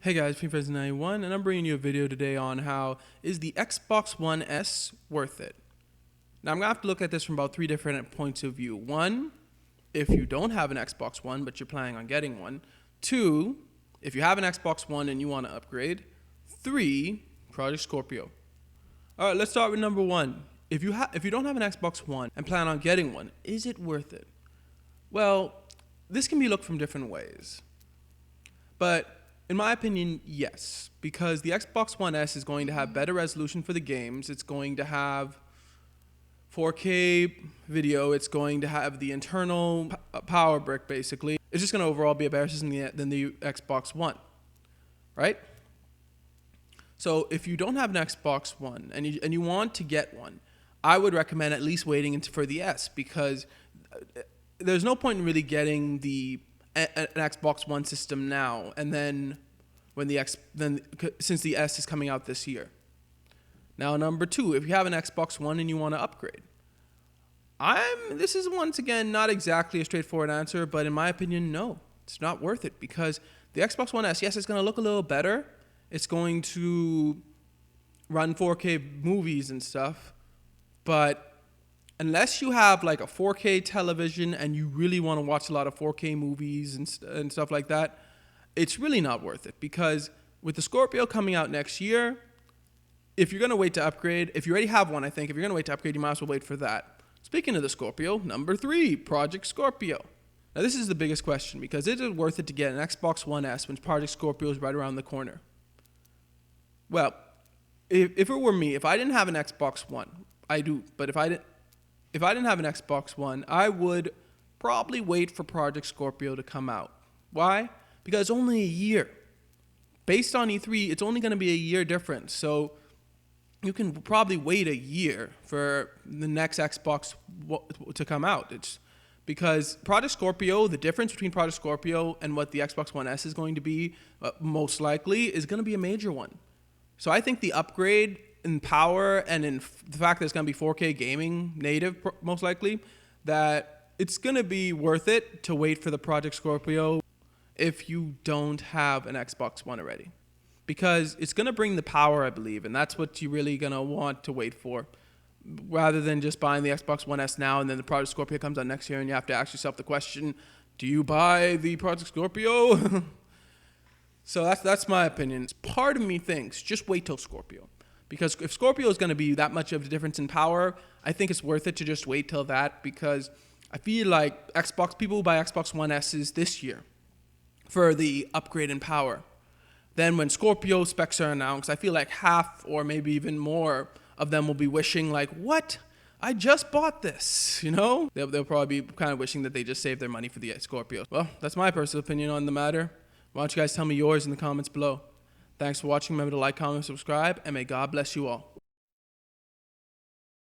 Hey guys, President91, and I'm bringing you a video today on how is the Xbox One S worth it? Now I'm going to have to look at this from about three different points of view. One, if you don't have an Xbox One but you're planning on getting one. Two, if you have an Xbox One and you want to upgrade. Three, Project Scorpio. Alright, let's start with number one. If you don't have an Xbox One and plan on getting one, is it worth it? Well, this can be looked from different ways. But in my opinion, yes, because the Xbox One S is going to have better resolution for the games. It's going to have 4K video. It's going to have the internal power brick, basically. It's just going to overall be a better system than the Xbox One, right? So if you don't have an Xbox One and you want to get one, I would recommend at least waiting for the S, because there's no point in really getting an Xbox One system now, and then since the S is coming out this year. Now, number two, if you have an Xbox One and you want to upgrade, this is once again not exactly a straightforward answer, but in my opinion, no, it's not worth it, because the Xbox One S, yes, it's going to look a little better. It's going to run 4K movies and stuff, but unless you have like a 4K television and you really want to watch a lot of 4K movies and stuff like that, it's really not worth it, because with the Scorpio coming out next year, if you're going to wait to upgrade, if you already have one, I think, if you're going to wait to upgrade, you might as well wait for that. Speaking of the Scorpio, number three, Project Scorpio. Now this is the biggest question, because is it worth it to get an Xbox One S when Project Scorpio is right around the corner? Well, if it were me, if I didn't have an Xbox One, I do, but if I didn't have an Xbox One, I would probably wait for Project Scorpio to come out. Why? Because it's only a year. Based on E3, it's only going to be a year difference. So you can probably wait a year for the next Xbox to come out. It's because Project Scorpio, the difference between Project Scorpio and what the Xbox One S is going to be, most likely, is going to be a major one. So I think the upgrade in power and in the fact that it's going to be 4K gaming native, most likely, that it's going to be worth it to wait for the Project Scorpio if you don't have an Xbox One already. Because it's going to bring the power, I believe, and that's what you're really going to want to wait for, rather than just buying the Xbox One S now and then the Project Scorpio comes out next year and you have to ask yourself the question, do you buy the Project Scorpio? So that's my opinion. Part of me thinks just wait till Scorpio. Because if Scorpio is going to be that much of a difference in power, I think it's worth it to just wait till that, because I feel like people who buy Xbox One S's this year for the upgrade in power. Then when Scorpio specs are announced, I feel like half or maybe even more of them will be wishing like, what? I just bought this, you know? They'll probably be kind of wishing that they just saved their money for the Scorpio. Well, that's my personal opinion on the matter. Why don't you guys tell me yours in the comments below? Thanks for watching. Remember to like, comment, subscribe, and may God bless you all.